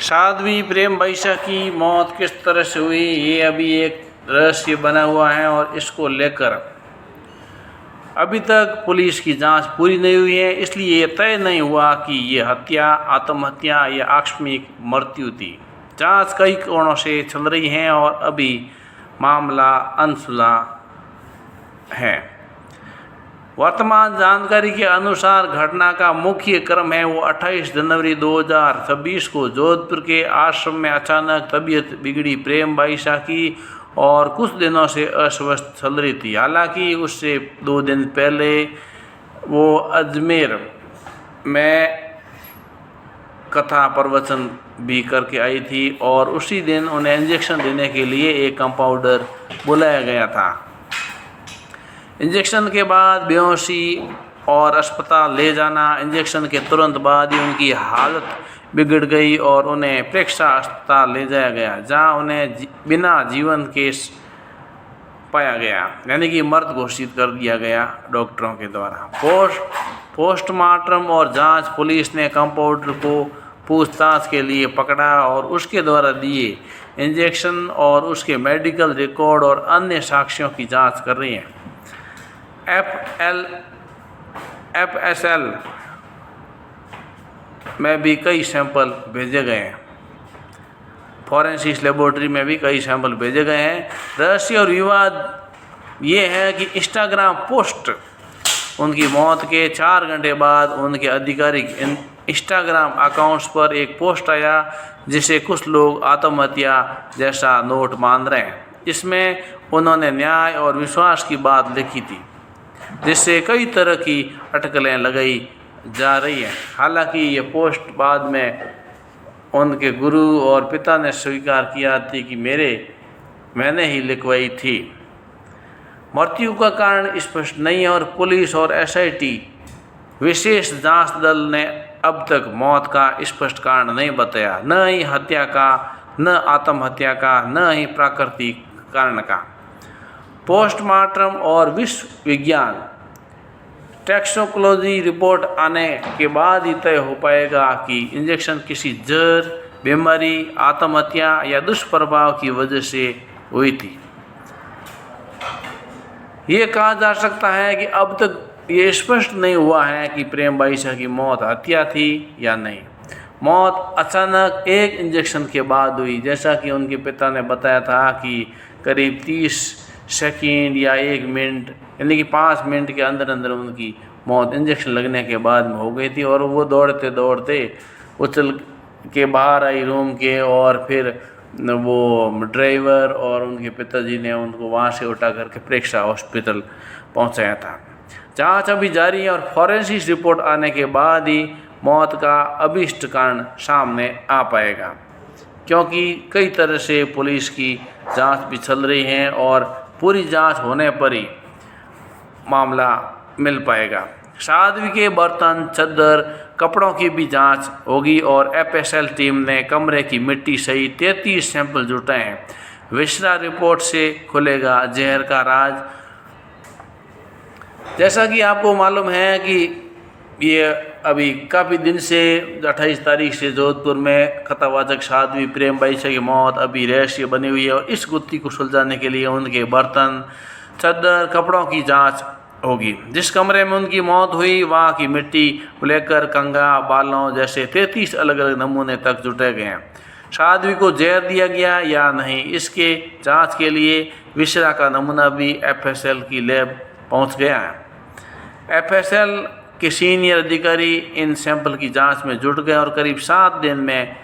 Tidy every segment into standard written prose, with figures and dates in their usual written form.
साध्वी प्रेम बैसा की मौत किस तरह से हुई, ये अभी एक रहस्य बना हुआ है और इसको लेकर अभी तक पुलिस की जांच पूरी नहीं हुई है। इसलिए ये तय नहीं हुआ कि ये हत्या, आत्महत्या या आकस्मिक मृत्यु थी। जांच कई कोणों से चल रही है और अभी मामला अनसुलझा है। वर्तमान जानकारी के अनुसार घटना का मुख्य क्रम है वो 28 जनवरी 2026 को जोधपुर के आश्रम में अचानक तबीयत बिगड़ी प्रेम बैसा की और कुछ दिनों से अस्वस्थ चल रही थी। हालांकि उससे 2 दिन पहले वो अजमेर में कथा प्रवचन भी करके आई थी और उसी दिन उन्हें इंजेक्शन देने के लिए एक कंपाउंडर बुलाया गया था। इंजेक्शन के बाद बेहोशी और अस्पताल ले जाना। इंजेक्शन के तुरंत बाद ही उनकी हालत बिगड़ गई और उन्हें प्रेक्षा अस्पताल ले जाया गया, जहां उन्हें बिना जीवन के पाया गया, यानी कि मृत घोषित कर दिया गया डॉक्टरों के द्वारा। पोस्टमार्टम और जांच पुलिस ने कंपाउंडर को पूछताछ के लिए पकड़ा और उसके द्वारा दिए इंजेक्शन और उसके मेडिकल रिकॉर्ड और अन्य साक्ष्यों की जांच कर रही है। FSL में भी कई सैंपल भेजे गए हैं। फॉरेंसिक लेबोरेटरी में भी कई सैंपल भेजे गए हैं। रहस्य और विवाद ये है कि इंस्टाग्राम पोस्ट उनकी मौत के 4 घंटे बाद उनके आधिकारिक इंस्टाग्राम अकाउंट्स पर एक पोस्ट आया जिसे कुछ लोग आत्महत्या जैसा नोट मान रहे हैं। इसमें उन्होंने न्याय और विश्वास की बात लिखी थी, जिससे कई तरह की अटकलें लगाई जा रही हैं। हालांकि ये पोस्ट बाद में उनके गुरु और पिता ने स्वीकार किया थी कि मैंने ही लिखवाई थी। मृत्यु का कारण स्पष्ट नहीं है और पुलिस और SIT विशेष जांच दल ने अब तक मौत का स्पष्ट कारण नहीं बताया, न ही हत्या का, न आत्महत्या का, न ही प्राकृतिक कारण का। पोस्टमार्टम और विश्व विज्ञान टॉक्सिकोलॉजी रिपोर्ट आने के बाद ही तय हो पाएगा कि इंजेक्शन किसी जहर, बीमारी, आत्महत्या या दुष्प्रभाव की वजह से हुई थी। ये कहा जा सकता है कि अब तक ये स्पष्ट नहीं हुआ है कि प्रेम बैसा की मौत हत्या थी या नहीं। मौत अचानक एक इंजेक्शन के बाद हुई, जैसा कि उनके पिता ने बताया था कि करीब 30 सेकंड या 1 मिनट, यानी कि 5 मिनट के अंदर अंदर उनकी मौत इंजेक्शन लगने के बाद में हो गई थी। और वो दौड़ते दौड़ते उछल के बाहर आई रूम के और फिर वो ड्राइवर और उनके पिताजी ने उनको वहाँ से उठा करके प्रेक्षा हॉस्पिटल पहुँचाया था। जांच अभी जारी है और फॉरेंसिक रिपोर्ट आने के बाद ही मौत का अभिष्ट कारण सामने आ पाएगा, क्योंकि कई तरह से पुलिस की जांच भी चल रही है और पूरी जांच होने पर ही मामला मिल पाएगा। साध्वी के बर्तन, चद्दर, कपड़ों की भी जांच होगी और FSL टीम ने कमरे की मिट्टी सहित 33 सैंपल जुटाए हैं। विश्रा रिपोर्ट से खुलेगा जहर का राज। जैसा कि आपको मालूम है कि ये अभी काफ़ी दिन से 28 तारीख से जोधपुर में कथावाचक साध्वी प्रेम बैसा की मौत अभी रहस्य बनी हुई है और इस गुत्थी को सुलझाने के लिए उनके बर्तन, चद्दर, कपड़ों की जांच होगी। जिस कमरे में उनकी मौत हुई वहाँ की मिट्टी को लेकर कंघा, बालों जैसे 33 अलग अलग नमूने तक जुटे गए हैं। साध्वी को जहर दिया गया या नहीं, इसके जांच के लिए विश्रा का नमूना भी FSL की लैब पहुँच गया है। FSL के सीनियर अधिकारी इन सैंपल की जांच में जुट गए और करीब 7 दिन में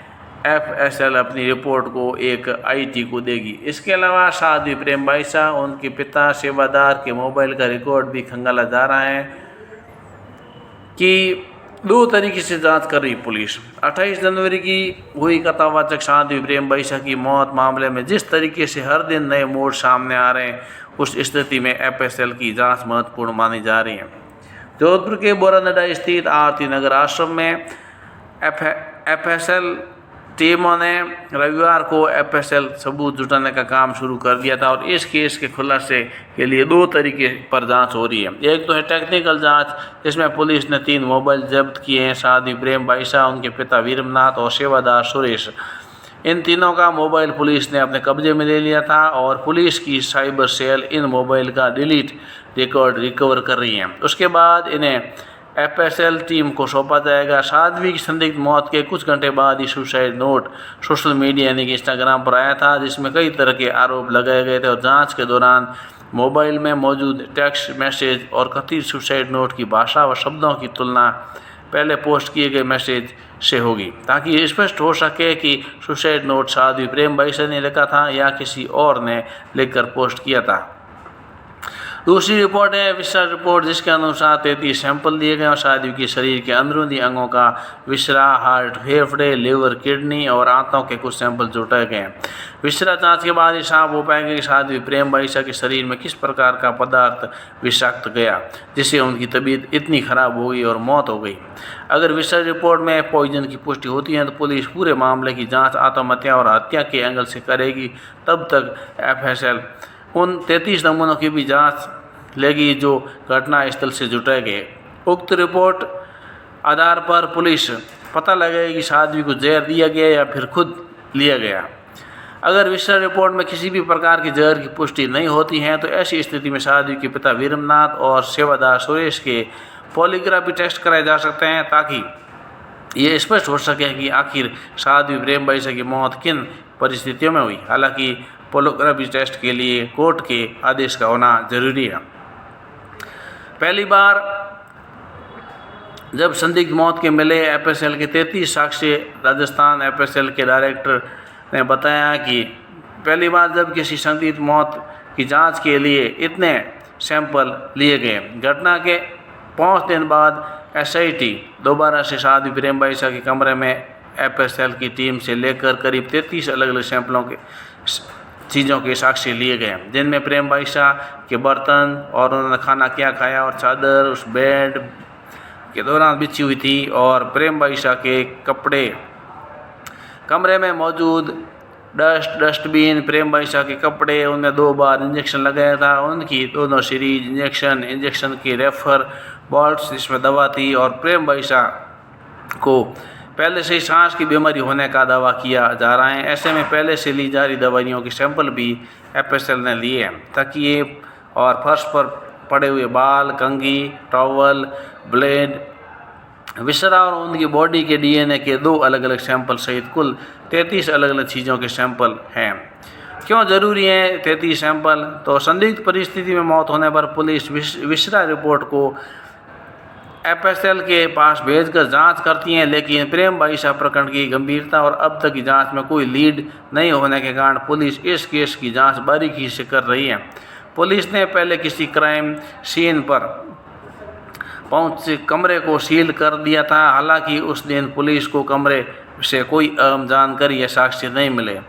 FSL अपनी रिपोर्ट को एक IT को देगी। इसके अलावा साध्वी प्रेम बैसा, उनके पिता सेवादार के मोबाइल का रिकॉर्ड भी खंगाला जा रहा है कि 2 तरीके से जांच कर रही पुलिस। 28 जनवरी की हुई कथावाचक साध्वी प्रेम बैसा की मौत मामले में जिस तरीके से हर दिन नए मोड़ सामने आ रहे हैं, उस स्थिति में FSL की जाँच महत्वपूर्ण मानी जा रही है। जोधपुर के बोरानडा स्थित आरती नगर आश्रम में FSL टीमों ने रविवार को एफएसएल सबूत जुटाने का काम शुरू कर दिया था और इस केस के खुलासे के लिए 2 तरीके पर जांच हो रही है। एक तो है टेक्निकल जांच, जिसमें पुलिस ने 3 मोबाइल जब्त किए हैं, साध्वी प्रेम बाईसा, उनके पिता वीरमनाथ और सेवादार सुरेश। इन तीनों का मोबाइल पुलिस ने अपने कब्जे में ले लिया था और पुलिस की साइबर सेल इन मोबाइल का डिलीट रिकॉर्ड रिकवर कर रही है। उसके बाद इन्हें एफएसएल टीम को सौंपा जाएगा। साध्वी की संदिग्ध मौत के कुछ घंटे बाद ही सुसाइड नोट सोशल मीडिया यानी कि इंस्टाग्राम पर आया था, जिसमें कई तरह के आरोप लगाए गए थे और जांच के दौरान मोबाइल में मौजूद टेक्स्ट मैसेज और कथित सुसाइड नोट की भाषा व शब्दों की तुलना पहले पोस्ट किए गए मैसेज से होगी, ताकि ये स्पष्ट हो सके कि सुसाइड नोट साध्वी प्रेम बाईसा ने लिखा था या किसी और ने लिखकर पोस्ट किया था। दूसरी रिपोर्ट है विसरा रिपोर्ट, जिसके अनुसार 33 सैंपल लिए गए और साध्वी के शरीर के अंदरूनी अंगों का विसरा, हार्ट, फेफड़े, लिवर, किडनी और आंतों के कुछ सैंपल जुटाए गए हैं। विसरा जांच के बाद ही साफ हो पाएंगे कि साध्वी प्रेम बाईसा के शरीर में किस प्रकार का पदार्थ विषाक्त गया, जिससे उनकी तबीयत इतनी खराब हो गई और मौत हो गई। अगर विसरा रिपोर्ट में पॉइजन की पुष्टि होती है तो पुलिस पूरे मामले की जाँच आत्महत्या और हत्या के एंगल से करेगी। तब तक एफएसएल उन 33 नमूनों की भी जांच लेगी जो घटना स्थल से जुटाए गए। उक्त रिपोर्ट आधार पर पुलिस पता लगाएगी कि साध्वी को जहर दिया गया या फिर खुद लिया गया। अगर विसरा रिपोर्ट में किसी भी प्रकार की जहर की पुष्टि नहीं होती है तो ऐसी स्थिति में साध्वी के पिता वीरमनाथ और सेवादार सुरेश के पॉलीग्राफी टेस्ट कराए जा सकते हैं, ताकि ये स्पष्ट हो सके कि आखिर साध्वी प्रेम बाईसा की मौत किन परिस्थितियों में हुई। हालांकि पॉलीग्राफी टेस्ट के लिए कोर्ट के आदेश का होना जरूरी है। पहली बार जब संदिग्ध मौत के मिले एफएसएल के 33 साक्ष्य, राजस्थान एफएसएल के डायरेक्टर ने बताया कि पहली बार जब किसी संदिग्ध मौत की जांच के लिए इतने सैंपल लिए गए। घटना के 5 दिन बाद एसआईटी दोबारा से साध्वी प्रेम बाईसा के कमरे में एफएसएल की टीम से लेकर करीब 33 अलग अलग सैंपलों के चीज़ों के साक्ष्य लिए गए, जिनमें प्रेम बाईसा के बर्तन और उन्होंने खाना क्या खाया और चादर उस बेड के दौरान बिछी हुई थी और प्रेम बाईसा के कपड़े, कमरे में मौजूद डस्टबिन, प्रेम बाईसा के कपड़े, उनमें 2 बार इंजेक्शन लगाया था, उनकी दोनों सीरीज इंजेक्शन की रेफर बॉल्ट्स जिसमें दवा थी और प्रेम बाईसा को पहले से ही सांस की बीमारी होने का दावा किया जा रहा है। ऐसे में पहले से ली जा रही दवाइयों के सैंपल भी एफएसएल ने लिए हैं। तकिए और फर्श पर पड़े हुए बाल, कंघी, टॉवल, ब्लेड, विसरा और उनकी बॉडी के डीएनए के 2 अलग अलग सैंपल सहित कुल 33 अलग अलग चीज़ों के सैंपल हैं। क्यों जरूरी है 33 सैंपल? तो संदिग्ध परिस्थिति में मौत होने पर पुलिस विसरा रिपोर्ट को एफएसएल के पास भेजकर जांच करती हैं, लेकिन प्रेम बाईसा प्रकरण की गंभीरता और अब तक की जांच में कोई लीड नहीं होने के कारण पुलिस इस केस की जांच बारीकी से कर रही है। पुलिस ने पहले किसी क्राइम सीन पर पहुंच कमरे को सील कर दिया था। हालांकि उस दिन पुलिस को कमरे से कोई अहम जानकारी या साक्ष्य नहीं मिले।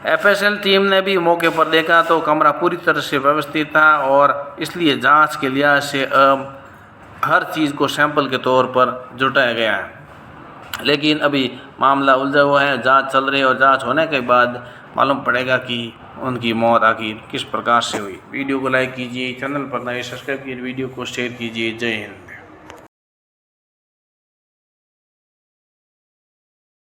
एफएसएल टीम ने भी मौके पर देखा तो कमरा पूरी तरह से व्यवस्थित था और इसलिए जांच के लिहाज से हर चीज़ को सैंपल के तौर पर जुटाया गया है। लेकिन अभी मामला उलझा हुआ है, जांच चल रही है और जांच होने के बाद मालूम पड़ेगा कि उनकी मौत आखिर किस प्रकार से हुई। वीडियो को लाइक कीजिए, चैनल पर नए सब्सक्राइब कीजिए, वीडियो को शेयर कीजिए। जय हिंद।